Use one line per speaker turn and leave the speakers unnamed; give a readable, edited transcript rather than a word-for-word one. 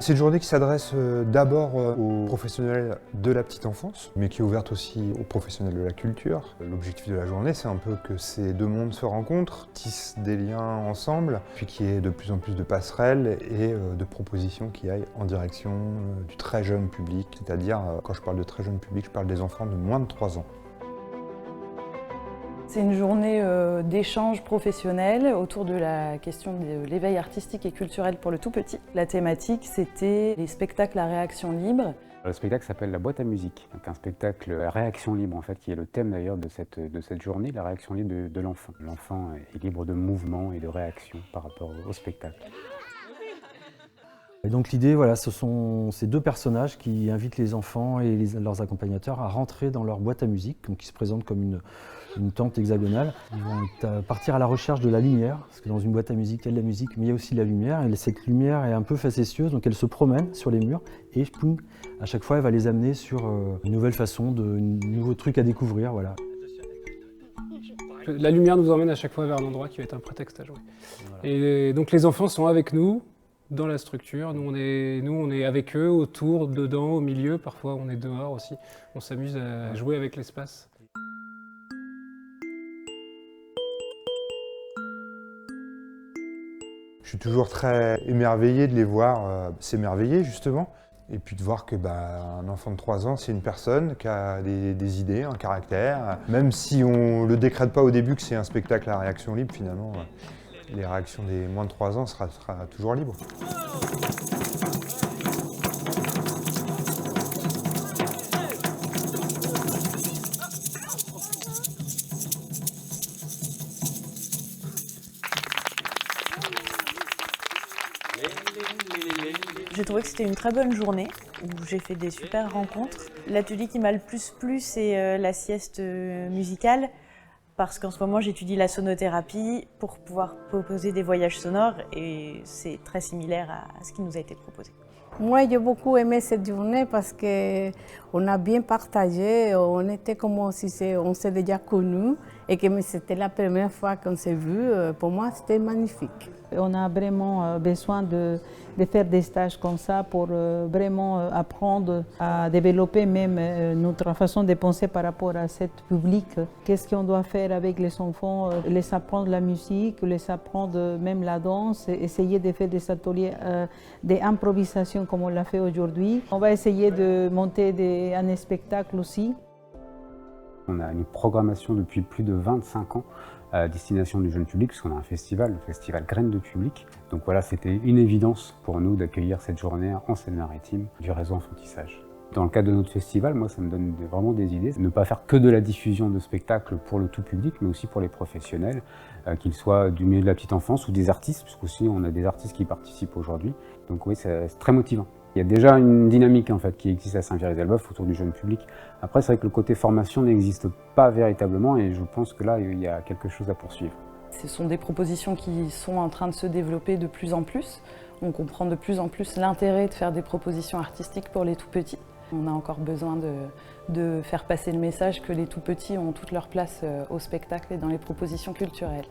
C'est une journée qui s'adresse d'abord aux professionnels de la petite enfance, mais qui est ouverte aussi aux professionnels de la culture. L'objectif de la journée, c'est un peu que ces deux mondes se rencontrent, tissent des liens ensemble, puis qu'il y ait de plus en plus de passerelles et de propositions qui aillent en direction du très jeune public. C'est-à-dire, quand je parle de très jeune public, je parle des enfants de moins de 3 ans.
C'est une journée d'échange professionnel autour de la question de l'éveil artistique et culturel pour le tout petit. La thématique, c'était les spectacles à réaction libre.
Le spectacle s'appelle La boîte à musique, donc un spectacle à réaction libre en fait, qui est le thème d'ailleurs de cette journée, la réaction libre de l'enfant. L'enfant est libre de mouvement et de réaction par rapport au spectacle.
Et donc l'idée, voilà, ce sont ces deux personnages qui invitent les enfants et leurs accompagnateurs à rentrer dans leur boîte à musique, donc qui se présente comme une tente hexagonale. Ils vont partir à la recherche de la lumière, parce que dans une boîte à musique, il y a de la musique, mais il y a aussi de la lumière. Et cette lumière est un peu facétieuse, donc elle se promène sur les murs et poum, à chaque fois, elle va les amener sur une nouvelle façon, un nouveau truc à découvrir. Voilà.
La lumière nous emmène à chaque fois vers un endroit qui va être un prétexte à jouer. Voilà. Et donc les enfants sont avec nous dans la structure. Nous, on est avec eux, autour, dedans, au milieu. Parfois, on est dehors aussi. On s'amuse à jouer avec l'espace.
Je suis toujours très émerveillé de les voir s'émerveiller justement, et puis de voir que un enfant de 3 ans, c'est une personne qui a des idées, un caractère. Même si on ne le décrète pas au début que c'est un spectacle à réaction libre, finalement, les réactions des moins de 3 ans sera toujours libre.
J'ai trouvé que c'était une très bonne journée où j'ai fait des super rencontres. L'atelier qui m'a le plus plu, c'est la sieste musicale, parce qu'en ce moment j'étudie la sonothérapie pour pouvoir proposer des voyages sonores et c'est très similaire à ce qui nous a été proposé.
Moi, j'ai beaucoup aimé cette journée parce qu'on a bien partagé, on était comme si on s'est déjà connus et que c'était la première fois qu'on s'est vus. Pour moi, c'était magnifique.
On a vraiment besoin de faire des stages comme ça pour vraiment apprendre à développer même notre façon de penser par rapport à ce public. Qu'est-ce qu'on doit faire avec les enfants, les apprendre la musique, les apprendre même la danse, essayer de faire des ateliers d'improvisation comme on l'a fait aujourd'hui. On va essayer de monter un spectacle aussi.
On a une programmation depuis plus de 25 ans à destination du jeune public, puisqu'on a un festival, le festival Graines de Public. Donc voilà, c'était une évidence pour nous d'accueillir cette journée en Seine-Maritime du réseau Enfantissage. Dans le cadre de notre festival, moi, ça me donne vraiment des idées. Ne pas faire que de la diffusion de spectacles pour le tout public, mais aussi pour les professionnels, qu'ils soient du milieu de la petite enfance ou des artistes, puisqu'aussi on a des artistes qui participent aujourd'hui. Donc oui, c'est très motivant. Il y a déjà une dynamique en fait, qui existe à Saint-Pierre-des-Elbeuf autour du jeune public. Après, c'est vrai que le côté formation n'existe pas véritablement et je pense que là, il y a quelque chose à poursuivre.
Ce sont des propositions qui sont en train de se développer de plus en plus. On comprend de plus en plus l'intérêt de faire des propositions artistiques pour les tout-petits. On a encore besoin de faire passer le message que les tout-petits ont toute leur place au spectacle et dans les propositions culturelles.